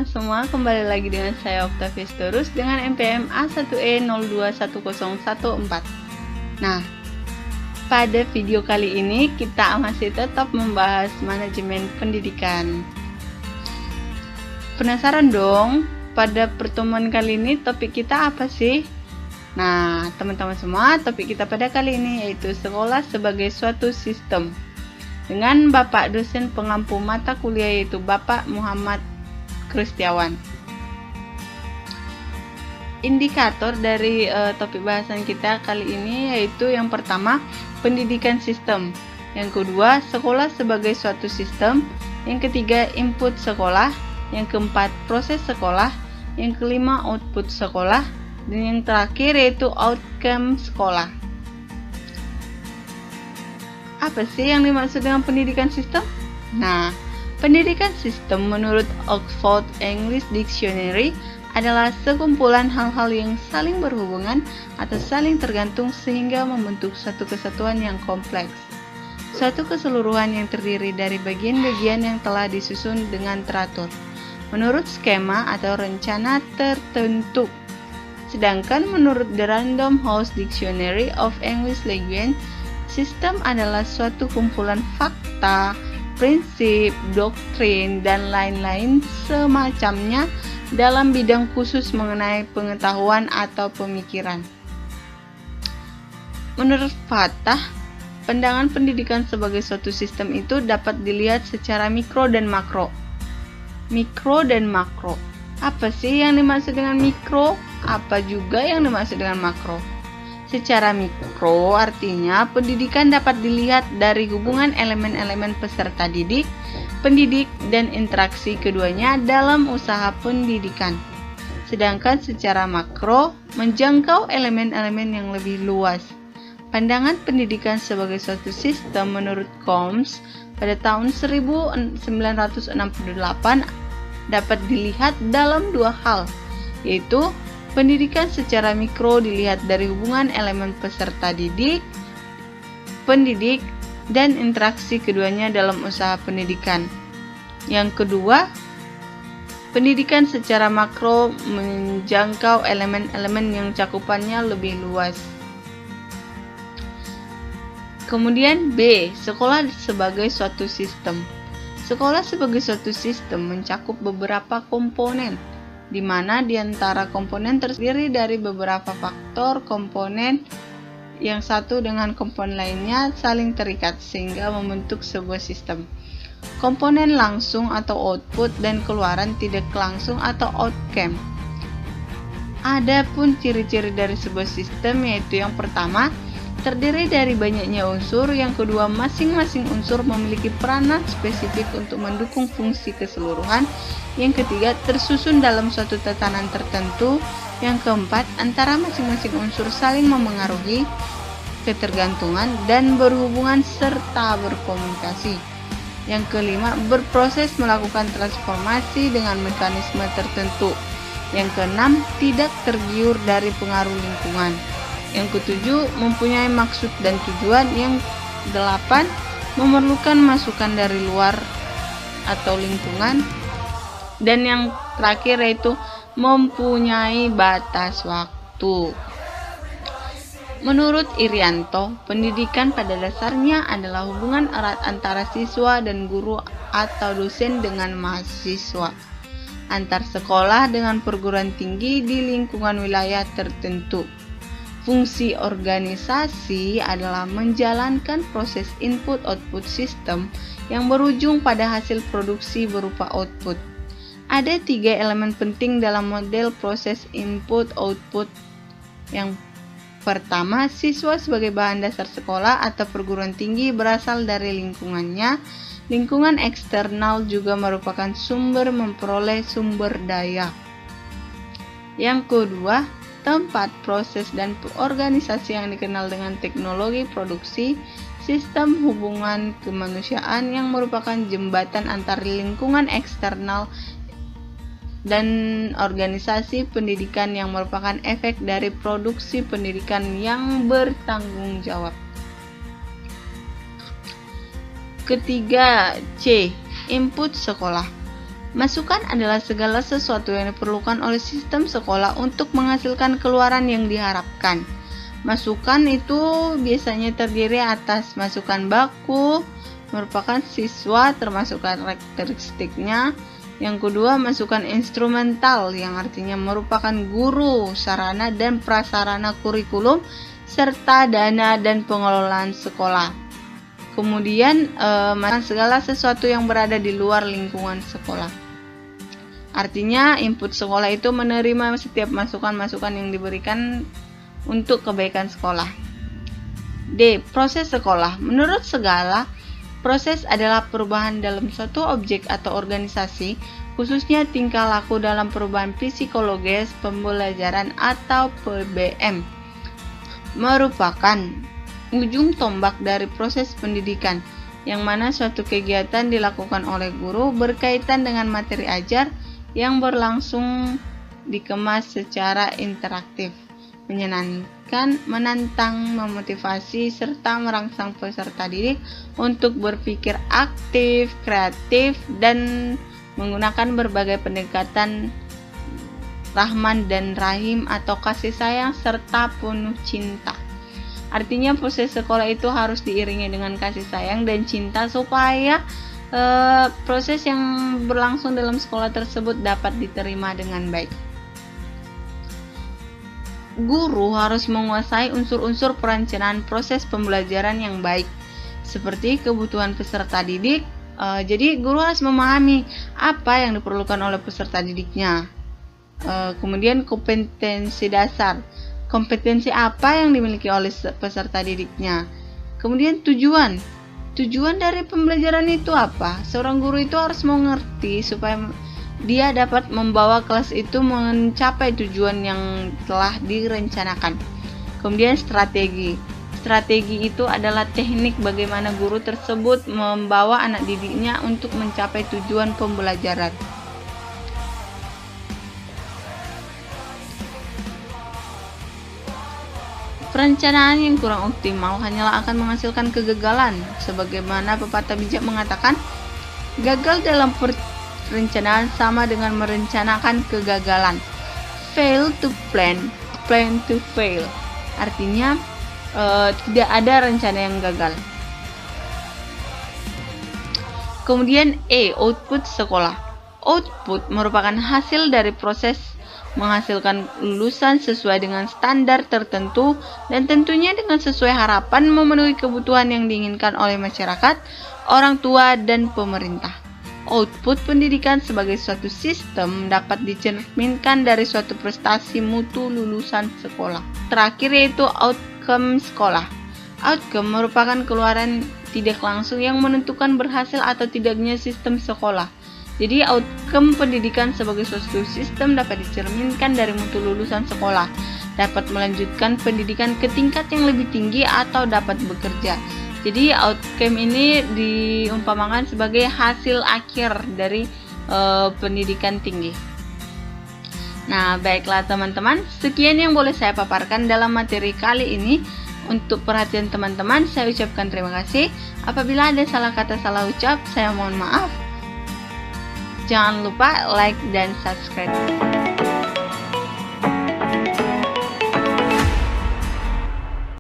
teman-teman semua, kembali lagi dengan saya Octavius Torus dengan NPM A1E021014. Nah, pada video kali ini kita masih tetap membahas manajemen pendidikan. Penasaran dong, pada pertemuan kali ini topik kita apa sih? Nah, teman-teman semua, topik kita pada kali ini yaitu sekolah sebagai suatu sistem. Dengan Bapak dosen pengampu mata kuliah yaitu Bapak Muhammad Kristiawan. Indikator dari topik bahasan kita kali ini yaitu yang pertama, pendidikan sistem. Yang kedua, sekolah sebagai suatu sistem. Yang ketiga, input sekolah. Yang keempat, proses sekolah. Yang kelima, output sekolah. Dan yang terakhir yaitu outcome sekolah. Apa sih yang dimaksud dengan pendidikan sistem? Nah, pendidikan sistem menurut Oxford English Dictionary adalah sekumpulan hal-hal yang saling berhubungan atau saling tergantung sehingga membentuk satu kesatuan yang kompleks. Suatu keseluruhan yang terdiri dari bagian-bagian yang telah disusun dengan teratur, menurut skema atau rencana tertentu. Sedangkan menurut The Random House Dictionary of English Language, sistem adalah suatu kumpulan fakta, prinsip, doktrin, dan lain-lain semacamnya dalam bidang khusus mengenai pengetahuan atau pemikiran. Menurut Fatah, pandangan pendidikan sebagai suatu sistem itu dapat dilihat secara mikro dan makro. Mikro dan makro. Apa sih yang dimaksud dengan mikro? Apa juga yang dimaksud dengan makro? Secara mikro artinya pendidikan dapat dilihat dari hubungan elemen-elemen peserta didik, pendidik, dan interaksi keduanya dalam usaha pendidikan. Sedangkan secara makro menjangkau elemen-elemen yang lebih luas. Pandangan pendidikan sebagai suatu sistem menurut Combs pada tahun 1968 dapat dilihat dalam dua hal, yaitu pendidikan secara mikro dilihat dari hubungan elemen peserta didik, pendidik, dan interaksi keduanya dalam usaha pendidikan. Yang kedua, pendidikan secara makro menjangkau elemen-elemen yang cakupannya lebih luas. Kemudian B, sekolah sebagai suatu sistem. Sekolah sebagai suatu sistem mencakup beberapa komponen, di mana di antara komponen terdiri dari beberapa faktor komponen yang satu dengan komponen lainnya saling terikat sehingga membentuk sebuah sistem. Komponen langsung atau output dan keluaran tidak langsung atau outcome. Adapun ciri-ciri dari sebuah sistem yaitu yang pertama, terdiri dari banyaknya unsur, yang kedua masing-masing unsur memiliki peranan spesifik untuk mendukung fungsi keseluruhan, yang ketiga tersusun dalam suatu tatanan tertentu, yang keempat antara masing-masing unsur saling memengaruhi, ketergantungan, dan berhubungan serta berkomunikasi. Yang kelima, berproses melakukan transformasi dengan mekanisme tertentu. Yang keenam, tidak tergiur dari pengaruh lingkungan. Yang ketujuh, mempunyai maksud dan tujuan. Yang delapan, memerlukan masukan dari luar atau lingkungan. Dan yang terakhir yaitu mempunyai batas waktu. Menurut Irianto, pendidikan pada dasarnya adalah hubungan erat antara siswa dan guru atau dosen dengan mahasiswa, antar sekolah dengan perguruan tinggi di lingkungan wilayah tertentu. Fungsi organisasi adalah menjalankan proses input-output sistem yang berujung pada hasil produksi berupa output. Ada 3 elemen penting dalam model proses input-output. Yang pertama, siswa sebagai bahan dasar sekolah atau perguruan tinggi berasal dari lingkungannya. Lingkungan eksternal juga merupakan sumber memperoleh sumber daya. Yang kedua, tempat, proses, dan organisasi yang dikenal dengan teknologi produksi, sistem hubungan kemanusiaan yang merupakan jembatan antar lingkungan eksternal dan organisasi pendidikan yang merupakan efek dari produksi pendidikan yang bertanggung jawab. Ketiga, C. Input sekolah. Masukan adalah segala sesuatu yang diperlukan oleh sistem sekolah untuk menghasilkan keluaran yang diharapkan. Masukan itu biasanya terdiri atas masukan baku, merupakan siswa termasuk karakteristiknya. Yang kedua, masukan instrumental yang artinya merupakan guru, sarana dan prasarana kurikulum, serta dana dan pengelolaan sekolah. Kemudian, segala sesuatu yang berada di luar lingkungan sekolah. Artinya, input sekolah itu menerima setiap masukan-masukan yang diberikan untuk kebaikan sekolah. D. Proses sekolah. Menurut Segala, proses adalah perubahan dalam suatu objek atau organisasi, khususnya tingkah laku dalam perubahan psikologis, pembelajaran atau PBM. Merupakan ujung tombak dari proses pendidikan, yang mana suatu kegiatan dilakukan oleh guru berkaitan dengan materi ajar yang berlangsung dikemas secara interaktif, menyenangkan, menantang, memotivasi, serta merangsang peserta didik untuk berpikir aktif, kreatif, dan menggunakan berbagai pendekatan rahman dan rahim atau kasih sayang serta penuh cinta. Artinya proses sekolah itu harus diiringi dengan kasih sayang dan cinta supaya proses yang berlangsung dalam sekolah tersebut dapat diterima dengan baik. Guru harus menguasai unsur-unsur perencanaan proses pembelajaran yang baik, seperti kebutuhan peserta didik. Jadi guru harus memahami apa yang diperlukan oleh peserta didiknya. Kemudian kompetensi dasar, kompetensi apa yang dimiliki oleh peserta didiknya. Kemudian Tujuan dari pembelajaran itu apa? Seorang guru itu harus mengerti supaya dia dapat membawa kelas itu mencapai tujuan yang telah direncanakan. Kemudian strategi. Strategi itu adalah teknik bagaimana guru tersebut membawa anak didiknya untuk mencapai tujuan pembelajaran. Perencanaan yang kurang optimal hanyalah akan menghasilkan kegagalan. Sebagaimana pepatah bijak mengatakan, gagal dalam perencanaan sama dengan merencanakan kegagalan. Fail to plan, plan to fail. Artinya, tidak ada rencana yang gagal. Kemudian output sekolah. Output merupakan hasil dari proses menghasilkan lulusan sesuai dengan standar tertentu dan tentunya dengan sesuai harapan memenuhi kebutuhan yang diinginkan oleh masyarakat, orang tua, dan pemerintah. Output pendidikan sebagai suatu sistem dapat dicerminkan dari suatu prestasi mutu lulusan sekolah. Terakhir yaitu outcome sekolah. Outcome merupakan keluaran tidak langsung yang menentukan berhasil atau tidaknya sistem sekolah. Jadi outcome pendidikan sebagai suatu sistem dapat dicerminkan dari mutu lulusan sekolah, dapat melanjutkan pendidikan ke tingkat yang lebih tinggi atau dapat bekerja. Jadi outcome ini diumpamakan sebagai hasil akhir dari pendidikan tinggi. Nah, baiklah teman-teman, sekian yang boleh saya paparkan dalam materi kali ini. Untuk perhatian teman-teman, saya ucapkan terima kasih. Apabila ada salah kata, salah ucap, saya mohon maaf. Jangan lupa like dan subscribe.